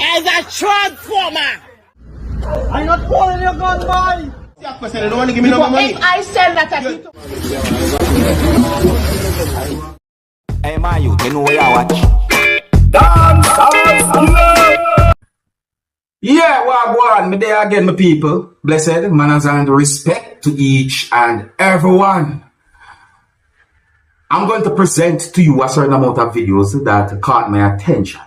as a transformer. I'm not pulling your gun, boy. They don't want to give me no money. If I sell that at you. Hey, my youth, you know where I watch. Dancehall skilla. Yeah, well, go on. Me there again, my people. Blessed manners and respect to each and everyone. I'm going to present to you a certain amount of videos that caught my attention.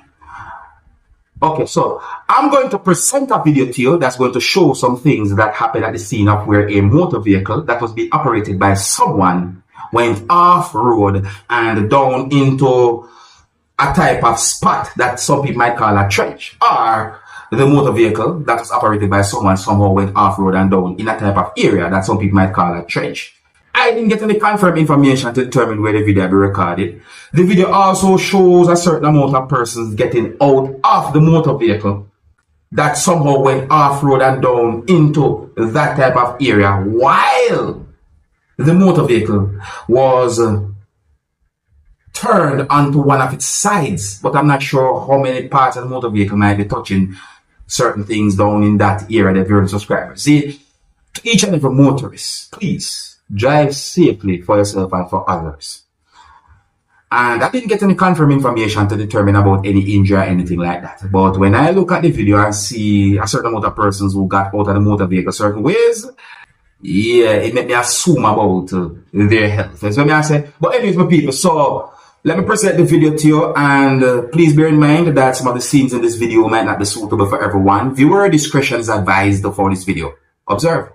Okay, so I'm going to present a video to you that's going to show some things that happened at the scene of where a motor vehicle that was being operated by someone went off-road and down into a type of spot that some people might call a trench, or the motor vehicle that was operated by someone somehow went off-road and down in a type of area that some people might call a trench. I didn't get any confirmed information to determine where the video be recorded. The video also shows a certain amount of persons getting out of the motor vehicle that somehow went off-road and down into that type of area while the motor vehicle was turned onto one of its sides. But I'm not sure how many parts of the motor vehicle might be touching certain things down in that area that you're subscribers. See, to each and every motorist, please drive safely for yourself and for others. And I didn't get any confirmed information to determine about any injury or anything like that. But when I look at the video and see a certain amount of persons who got out of the motor vehicle certain ways, yeah, it made me assume about their health. That's what I say. But anyways, my people, so let me present the video to you, and please bear in mind that some of the scenes in this video might not be suitable for everyone. Viewer discretion is advised for this video. Observe.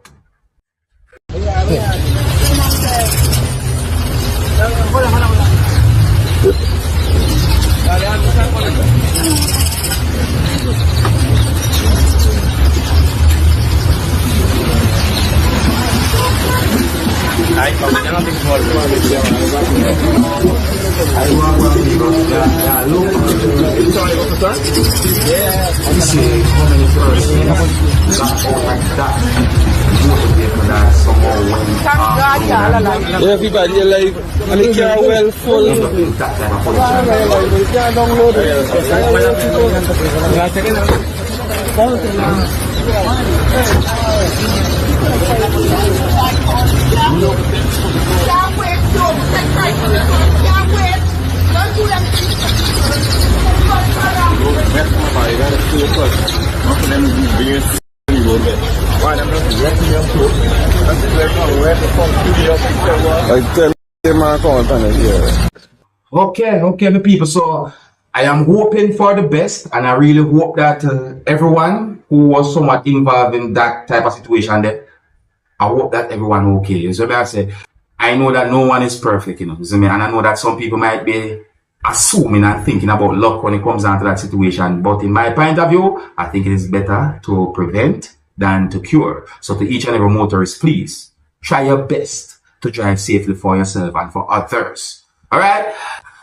Everybody alive, and the car well full. You can't download it. Okay, my people. So I am hoping for the best, and I really hope that everyone who was somewhat involved in that type of situation, that I hope that everyone okay. So I say, I know that no one is perfect, and I know that some people might be assuming and thinking about luck when it comes down to that situation. But in my point of view, I think it is better to prevent than to cure. So to each and every motorist, please try your best to drive safely for yourself and for others. Alright?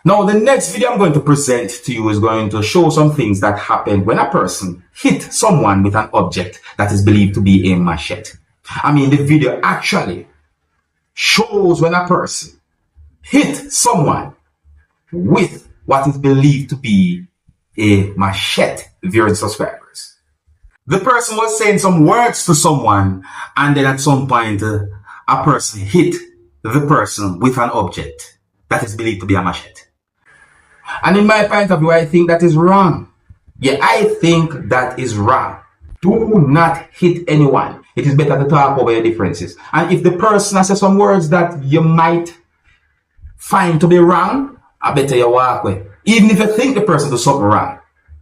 Now, the next video I'm going to present to you is going to show some things that happened when a person hit someone with an object that is believed to be a machete. I mean, the video actually shows when a person hit someone with what is believed to be a machete, viewers and subscribers. The person was saying some words to someone, and then at some point, a person hit the person with an object that is believed to be a machete. And in my point of view, I think that is wrong. Yeah, I think that is wrong. Do not hit anyone. It is better to talk over your differences. And if the person has said some words that you might find to be wrong, I better you walk away. Even if you think the person does something wrong,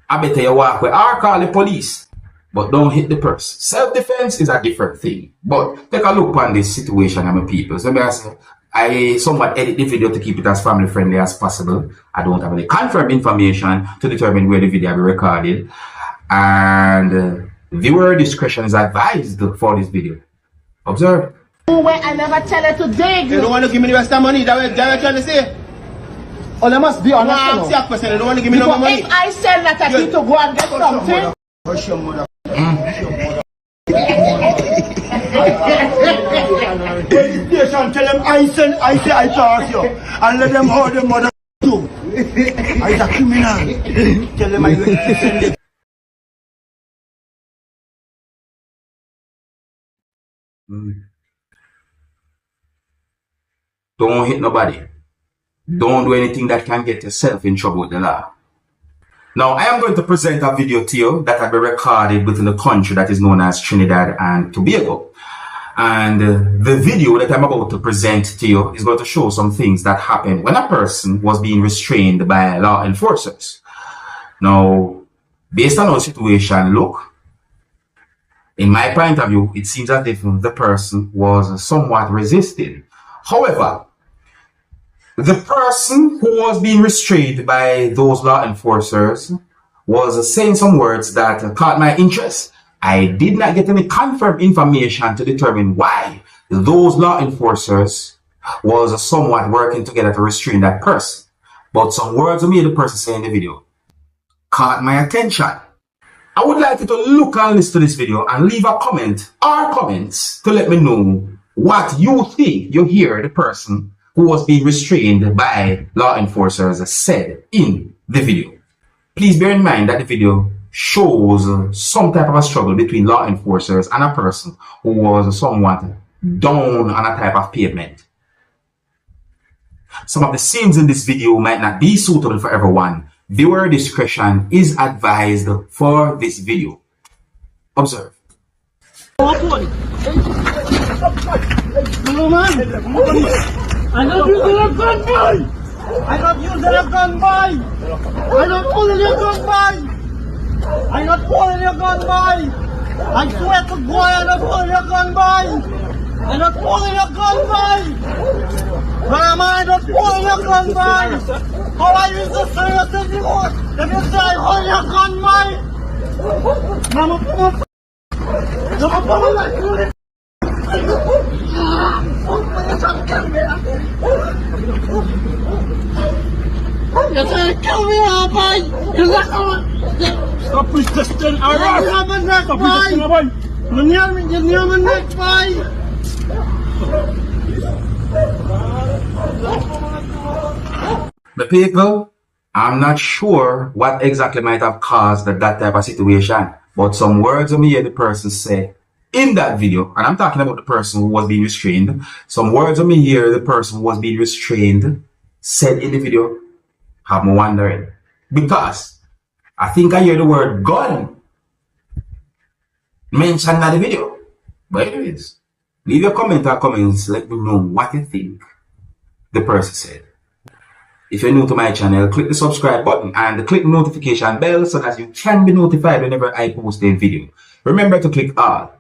I better you walk away or call the police. But don't hit the person. Self-defense is a different thing. But take a look on this situation, my people. So I somewhat edit the video to keep it as family friendly as possible. I don't have any confirmed information to determine where the video will be recorded. And viewer discretion is advised for this video. Observe. I never tell her to dig. They don't want to give me the rest of money. That's what I'm trying to say. Oh, they must be honest. They don't want to give me no more money. If I sell that at you to go and get something. Hush your mother. Station, tell them I say I talk you, and let them hold them mother too. I'm a criminal. Tell them I send it. Don't hit nobody. Don't do anything that can get yourself in trouble with the law. Now, I am going to present a video to you that has been recorded within the country that is known as Trinidad and Tobago. And the video that I'm about to present to you is going to show some things that happened when a person was being restrained by law enforcers. Now, based on how the situation look, in my point of view, it seems as if the person was somewhat resisting. However, the person who was being restrained by those law enforcers was saying some words that caught my interest. I did not get any confirmed information to determine why those law enforcers was somewhat working together to restrain that person. But some words of me, the person saying in the video, caught my attention. I would like you to look and listen to this video and leave a comment or comments to let me know what you think you hear the person who was being restrained by law enforcers said in the video. Please bear in mind that the video shows some type of a struggle between law enforcers and a person who was somewhat down on a type of pavement. Some of the scenes in this video might not be suitable for everyone. Viewer discretion is advised for this video. Observe. No, man. I'm not using a gun, boy. I'm not using a gun, boy. I'm not pulling your gun, boy. I'm not pulling your gun, boy. I swear to God, I'm not pulling your gun, boy. I'm not pulling your gun, boy. I'm not pulling your gun, boy. How are you so serious if you say I'm holding your gun, boy? Mama, you're trying to kill me, boy. You're not going to stop resisting. You're near my neck, boy. You're near my neck, boy. The people, I'm not sure what exactly might have caused that type of situation, but some words of me hear the person say in that video, and I'm talking about the person who was being restrained, some words of me hear the person who was being restrained said in the video have me wondering, because I think I hear the word gun mentioned in the video. But anyways, leave your comment or comments, let me know what you think the person said. If you're new to my channel, click the subscribe button and click the notification bell so that you can be notified whenever I post a video. Remember to click all.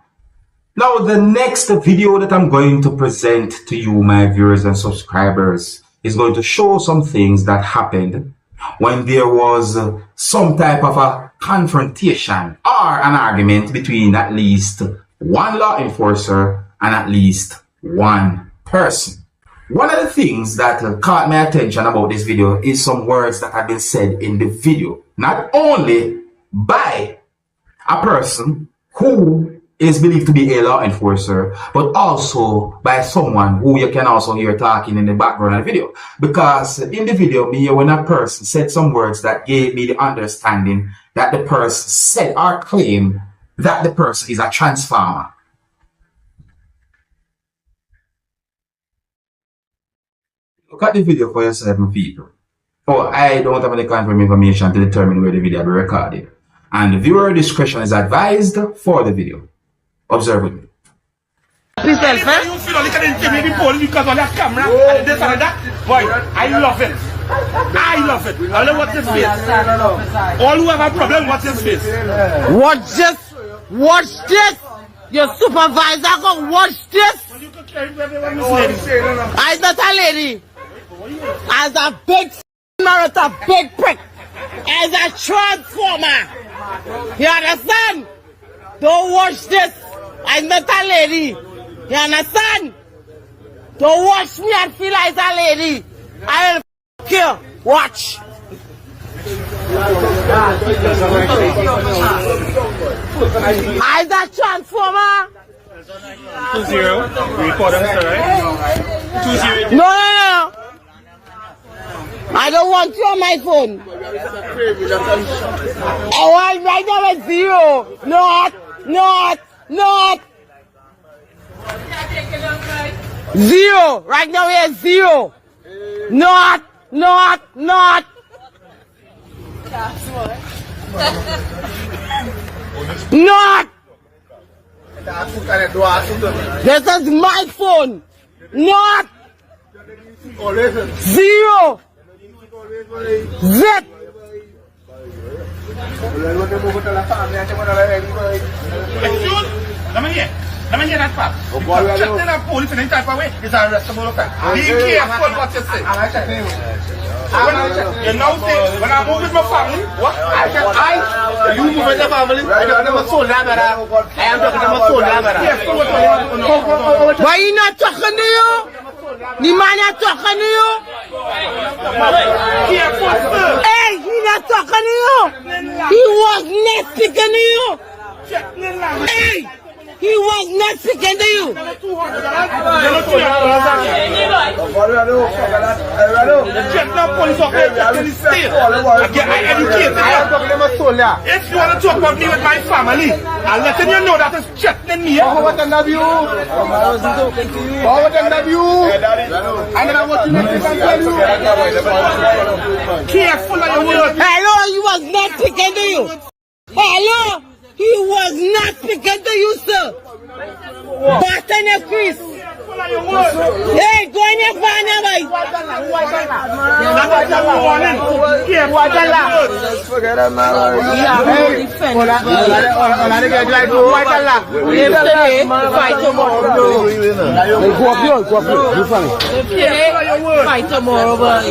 Now, the next video that I'm going to present to you, my viewers and subscribers, is going to show some things that happened when there was some type of a confrontation or an argument between at least one law enforcer and at least one person. One of the things that caught my attention about this video is some words that have been said in the video, not only by a person who is believed to be a law enforcer, but also by someone who you can also hear talking in the background of the video. Because in the video, when a person said some words that gave me the understanding that the person said or claimed that the person is a transformer. Look at the video for yourself, my people. Oh, I don't have any confirmed information to determine where the video will be recorded. And viewer discretion is advised for the video. Observe with me. Please tell first. You feel like an intimidating police because on that camera and this and that. Boy, I love it. I love it. I love what's his face. All who have a problem, what's his face? Watch this. Watch this. Your supervisor go watch this. I'm not a lady. As a big not a big prick. As a transformer. You understand? Don't watch this. I'm not a lady. You understand? Don't watch me and feel like a lady. I don't care. Watch. I'm a transformer. 2-0. Record us, right? 2-0. No. I don't want you on my phone. I want right now at 0. Not. Zero. Right now we are 0. Not. Not. This is my phone. Not. 0. Z. Let me hear that part. Check the police in any type of way. It's an arrestable offense. Be careful what you say. You know, when I move with my family, what? You move with the family? I don't have a soul, I am talking about soul, Why you not talking to you? The man not talking to you? Hey, he not talking to you. He was not speaking to you. Hey, he was not speaking to you. If you want to talk about me with my family, I'm letting you know that it's threatening me. I love you. I never want you to tell you. Careful of your words. Hello, he was not speaking to you. Hello, he was not speaking to you, sir. Button your Chris. Hey, go in your van, boy. Fight tomorrow, boy.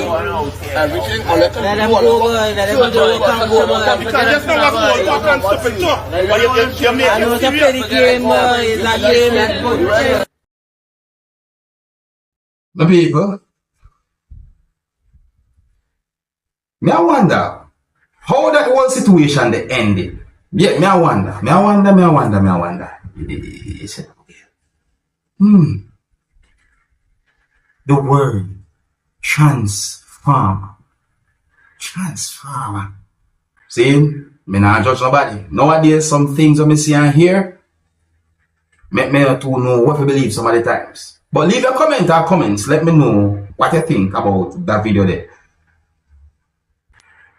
Let them go, boy. Let them go, boy. Because just now I'm talking and stupid talk. But you're making It's a pretty game, boy. It's a game. The people, me I wonder how that whole situation they ended. Yeah, me I wonder. The word transformer. See, me not judge nobody. Nowadays, some things that me see and hear make me not to know what to believe some of the times. But leave a comment or comments. Let me know what you think about that video there.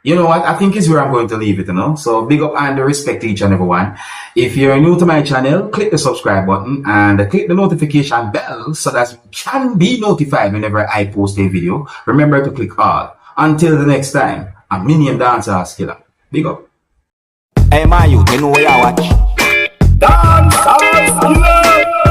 You know what? I think is where I'm going to leave it, you know. So big up and respect to each and every one. If you're new to my channel, click the subscribe button and click the notification bell so that you can be notified whenever I post a video. Remember to click all. Until the next time, I'm Dancehall Skilla. Big up. Hey, my youth, you know where I watch.